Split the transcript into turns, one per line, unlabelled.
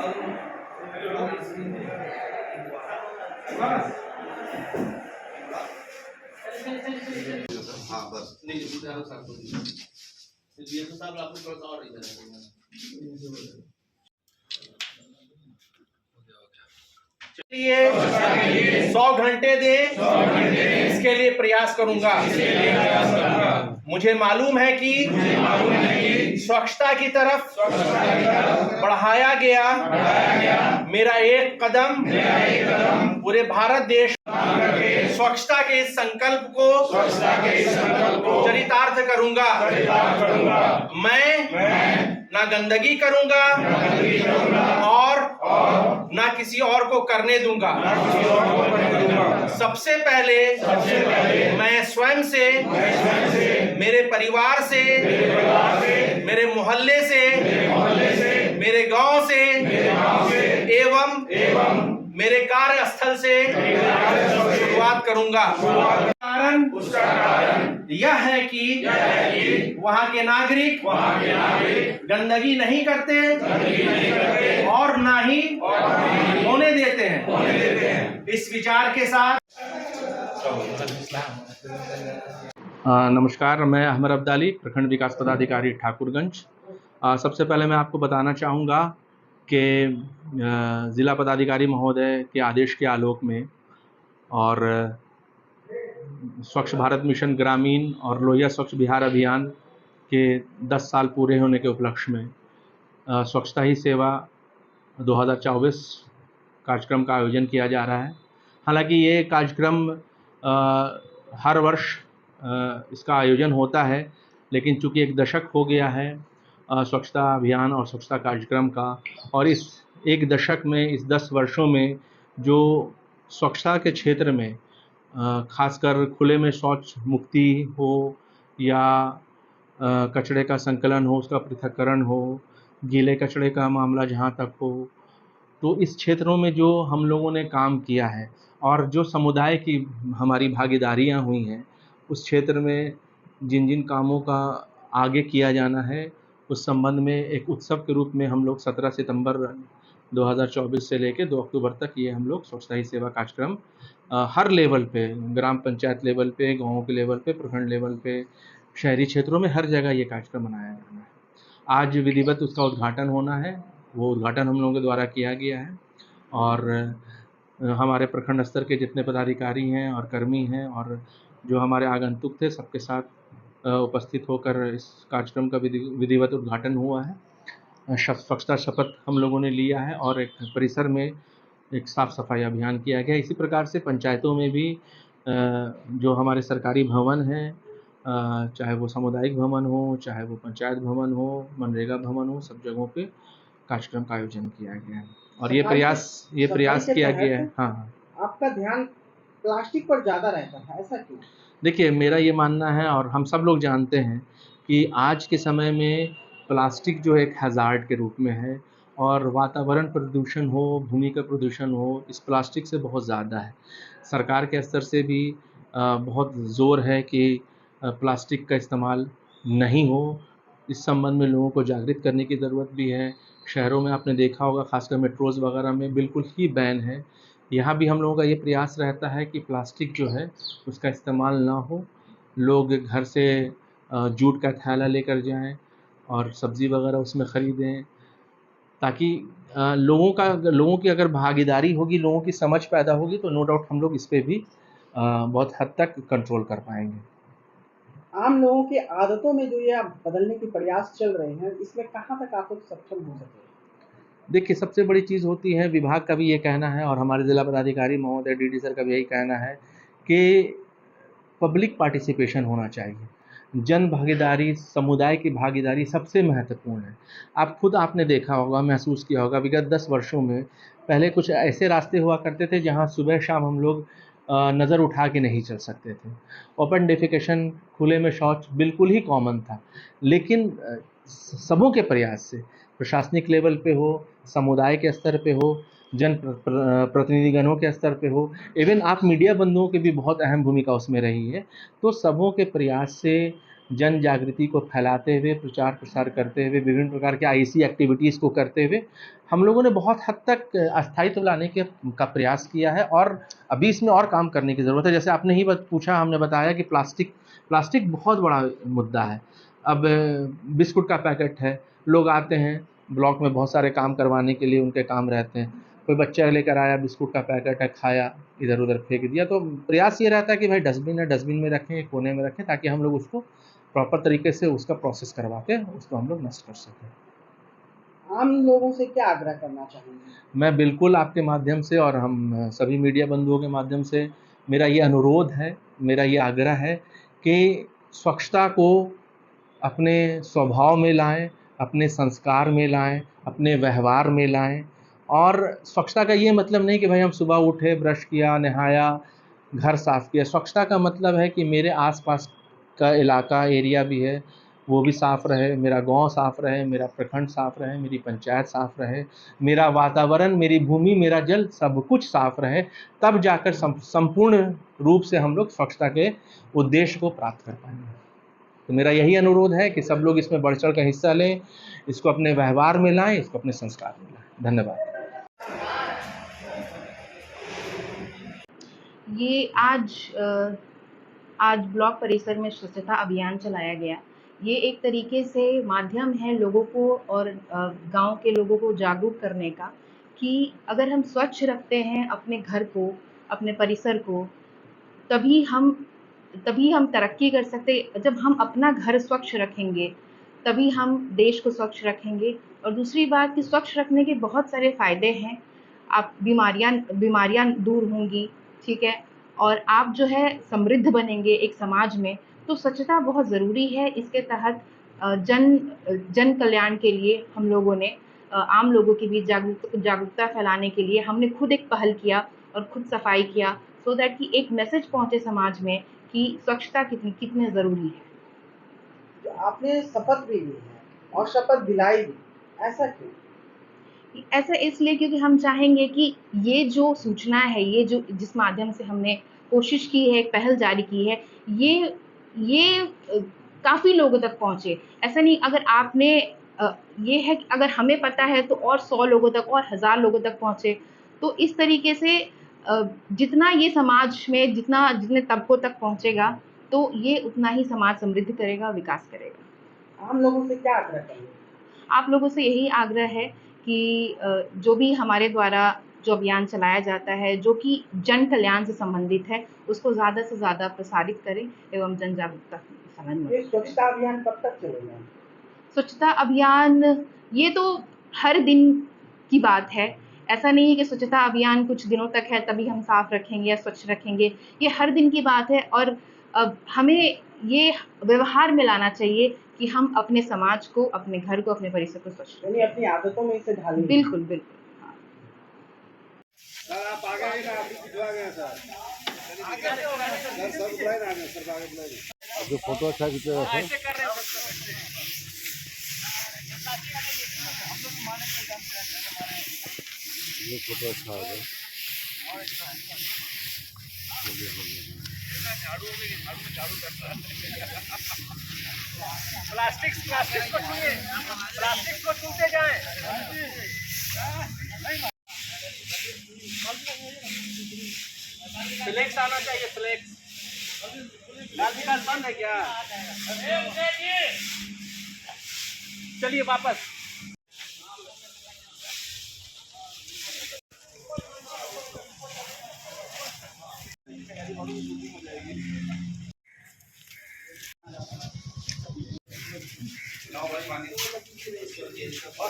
हाँ बस नहीं साहब आपको थोड़ा सा और इधर
लिए 100 घंटे दे इसके लिए प्रयास करूंगा। मुझे मालूम है कि स्वच्छता की तरफ बढ़ाया गया मेरा एक कदम पूरे भारत देश स्वच्छता के इस संकल्प को चरितार्थ करूंगा। मैं ना गंदगी करूंगा और ना किसी और को करने दूंगा। सबसे पहले मैं स्वयं से, मेरे परिवार से, मेरे मोहल्ले से, मेरे गांव से एवं मेरे कार्यस्थल से शुरुआत करूंगा। उसका कारण यह है कि वहां के नागरिक गंदगी नहीं करते और ना ही होने देते हैं। इस विचार के साथ
नमस्कार, मैं अहमद अब्दाली, प्रखंड विकास पदाधिकारी ठाकुरगंज। सबसे पहले मैं आपको बताना चाहूँगा कि ज़िला पदाधिकारी महोदय के आदेश के आलोक में और स्वच्छ भारत मिशन ग्रामीण और लोहिया स्वच्छ बिहार अभियान के 10 साल पूरे होने के उपलक्ष्य में स्वच्छता ही सेवा 2024 कार्यक्रम का आयोजन किया जा रहा है। हालांकि ये कार्यक्रम हर वर्ष इसका आयोजन होता है, लेकिन चूँकि एक दशक हो गया है स्वच्छता अभियान और स्वच्छता कार्यक्रम का, और इस एक दशक में, इस 10 वर्षों में जो स्वच्छता के क्षेत्र में खासकर खुले में शौच मुक्ति हो या कचरे का संकलन हो, उसका पृथक्करण हो, गीले कचरे का मामला जहाँ तक हो, तो इस क्षेत्रों में जो हम लोगों ने काम किया है और जो समुदाय की हमारी भागीदारियाँ हुई हैं, उस क्षेत्र में जिन जिन कामों का आगे किया जाना है, उस संबंध में एक उत्सव के रूप में हम लोग 17 सितंबर 2024 से लेकर 2 अक्टूबर तक ये हम लोग स्वच्छता ही सेवा कार्यक्रम हर लेवल पे, ग्राम पंचायत लेवल पे, गाँव के लेवल पे, प्रखंड लेवल पे, शहरी क्षेत्रों में हर जगह ये कार्यक्रम मनाया जाना है। आज विधिवत उसका उद्घाटन होना है। वो उद्घाटन हम लोगों के द्वारा किया गया है और हमारे प्रखंड स्तर के जितने पदाधिकारी हैं और कर्मी हैं और जो हमारे आगंतुक थे, सबके साथ उपस्थित होकर इस कार्यक्रम का विधिवत उद्घाटन हुआ है। स्वच्छता शपथ हम लोगों ने लिया है और एक परिसर में एक साफ़ सफाई अभियान किया गया। इसी प्रकार से पंचायतों में भी जो हमारे सरकारी भवन हैं, चाहे वो सामुदायिक भवन हो, चाहे वो पंचायत भवन हो, मनरेगा भवन हो, सब जगहों पे कार्यक्रम का आयोजन किया गया है और ये प्रयास किया गया है। हाँ,
आपका ध्यान प्लास्टिक पर ज़्यादा रहता है, ऐसा क्यों?
देखिए, मेरा ये मानना है और हम सब लोग जानते हैं कि आज के समय में प्लास्टिक जो एक हैज़ार्ड के रूप में है और वातावरण प्रदूषण हो, भूमि का प्रदूषण हो, इस प्लास्टिक से बहुत ज़्यादा है। सरकार के स्तर से भी बहुत ज़ोर है कि प्लास्टिक का इस्तेमाल नहीं हो। इस संबंध में लोगों को जागृत करने की ज़रूरत भी है। शहरों में आपने देखा होगा, खासकर मेट्रोज़ वगैरह में बिल्कुल ही बैन है। यहाँ भी हम लोगों का ये प्रयास रहता है कि प्लास्टिक जो है उसका इस्तेमाल ना हो। लोग घर से जूट का थैला लेकर जाएं और सब्ज़ी वगैरह उसमें ख़रीदें, ताकि लोगों की अगर भागीदारी होगी, लोगों की समझ पैदा होगी, तो नो डाउट हम लोग इस पे भी बहुत हद तक कंट्रोल कर पाएंगे।
आम लोगों की आदतों में जो ये आप बदलने के प्रयास चल रहे हैं, इसमें कहाँ तक आप लोग सक्षम हो सके?
देखिए, सबसे बड़ी चीज़ होती है, विभाग का भी ये कहना है और हमारे ज़िला पदाधिकारी महोदय डीडी सर का भी यही कहना है कि पब्लिक पार्टिसिपेशन होना चाहिए। जन भागीदारी, समुदाय की भागीदारी सबसे महत्वपूर्ण है। आपने देखा होगा, महसूस किया होगा, विगत 10 वर्षों में पहले कुछ ऐसे रास्ते हुआ करते थे जहाँ सुबह शाम हम लोग नज़र उठा के नहीं चल सकते थे। ओपन डेफिकेशन, खुले में शौच बिल्कुल ही कॉमन था। लेकिन सबों के प्रयास से, प्रशासनिक लेवल पे हो, समुदाय के स्तर पे हो, जन प्रतिनिधिगणों के स्तर पे हो, इवन आप मीडिया बंधुओं की भी बहुत अहम भूमिका उसमें रही है। तो सबों के प्रयास से जन जागृति को फैलाते हुए, प्रचार प्रसार करते हुए, विभिन्न प्रकार के आईसी एक्टिविटीज़ को करते हुए हम लोगों ने बहुत हद तक स्थायित्व लाने का प्रयास किया है और अभी इसमें और काम करने की ज़रूरत है। जैसे आपने ही पूछा, हमने बताया कि प्लास्टिक बहुत बड़ा मुद्दा है। अब बिस्कुट का पैकेट है, लोग आते हैं ब्लॉक में बहुत सारे काम करवाने के लिए, उनके काम रहते हैं, कोई बच्चा लेकर आया, बिस्कुट का पैकेट है, खाया, इधर उधर फेंक दिया। तो प्रयास ये रहता है कि भाई डस्टबिन है, डस्टबिन में रखें, कोने में रखें, ताकि हम लोग उसको प्रॉपर तरीके से उसका प्रोसेस करवा के उसको हम लोग नष्ट कर सकें।
आम लोगों से क्या आग्रह करना चाहेंगे?
मैं बिल्कुल आपके माध्यम से और हम सभी मीडिया बंधुओं के माध्यम से मेरा ये अनुरोध है, मेरा ये आग्रह है कि स्वच्छता को अपने स्वभाव में लाएं, अपने संस्कार में लाएं, अपने व्यवहार में लाएं। और स्वच्छता का ये मतलब नहीं कि भाई हम सुबह उठे, ब्रश किया, नहाया, घर साफ़ किया। स्वच्छता का मतलब है कि मेरे आसपास का इलाका, एरिया भी है, वो भी साफ़ रहे, मेरा गांव साफ़ रहे, मेरा प्रखंड साफ़ रहे, मेरी पंचायत साफ़ रहे, मेरा वातावरण, मेरी भूमि, मेरा जल, सब कुछ साफ़ रहे। तब जाकर संपूर्ण रूप से हम लोग स्वच्छता के उद्देश्य को प्राप्त कर पाएंगे। तो मेरा यही अनुरोध है कि सब लोग इसमें बढ़ चढ़ कर हिस्सा लें, इसको अपने व्यवहार में लाएं, इसको अपने संस्कार में लाएं। धन्यवाद।
ये आज ब्लॉक परिसर में स्वच्छता अभियान चलाया गया। ये एक तरीके से माध्यम है लोगों को और गांव के लोगों को जागरूक करने का कि अगर हम स्वच्छ रखते हैं अपने घर को, अपने परिसर को, तभी हम तरक्की कर सकते। जब हम अपना घर स्वच्छ रखेंगे तभी हम देश को स्वच्छ रखेंगे। और दूसरी बात कि स्वच्छ रखने के बहुत सारे फ़ायदे हैं। आप बीमारियां दूर होंगी, ठीक है, और आप जो है समृद्ध बनेंगे एक समाज में। तो स्वच्छता बहुत ज़रूरी है। इसके तहत जन कल्याण के लिए हम लोगों ने आम लोगों के बीच जागरूकता फैलाने के लिए हमने खुद एक पहल किया और खुद सफाई किया, सो दैट कि एक मैसेज पहुंचे समाज में कि स्वच्छता कितनी ज़रूरी है।
तो आपने शपथ भी ली है और शपथ दिलाई भी, ऐसा क्यों?
ऐसा इसलिए क्योंकि हम चाहेंगे कि ये जो सूचना है, ये जो जिस माध्यम से हमने कोशिश की है, एक पहल जारी की है, ये काफ़ी लोगों तक पहुँचे। ऐसा नहीं, अगर आपने ये है कि अगर हमें पता है तो और 100 लोगों तक और 1000 लोगों तक पहुँचे। तो इस तरीके से जितना ये समाज में जितने तबकों तक पहुँचेगा, तो ये उतना ही समाज समृद्ध करेगा, विकास करेगा।
आम लोगों से क्या आग्रह करेंगे?
आप लोगों से यही आग्रह है कि जो भी हमारे द्वारा जो अभियान चलाया जाता है, जो कि जन कल्याण से संबंधित है, उसको ज़्यादा से ज़्यादा प्रसारित करें एवं जन जागरूकता फैलाएं।
ये स्वच्छता अभियान कब तक चलेगा?
स्वच्छता अभियान ये तो हर दिन की बात है। ऐसा नहीं है कि स्वच्छता अभियान कुछ दिनों तक है तभी हम साफ रखेंगे या स्वच्छ रखेंगे। ये हर दिन की बात है और हमें ये व्यवहार में लाना चाहिए कि हम अपने समाज को, अपने घर को, अपने परिसर को स्वच्छ रखें।
यानी अपनी आदतों में इसे ढालेंगे।
बिल्कुल, बिल्कुल।
जो फोटो अच्छा खींचे रखे ये फोटो अच्छा हो गया।
प्लास्टिक को छूते जाए। फ्लेक्स आना चाहिए, फ्लेक्स। लाल विकास बंद है क्या? चलिए वापस। और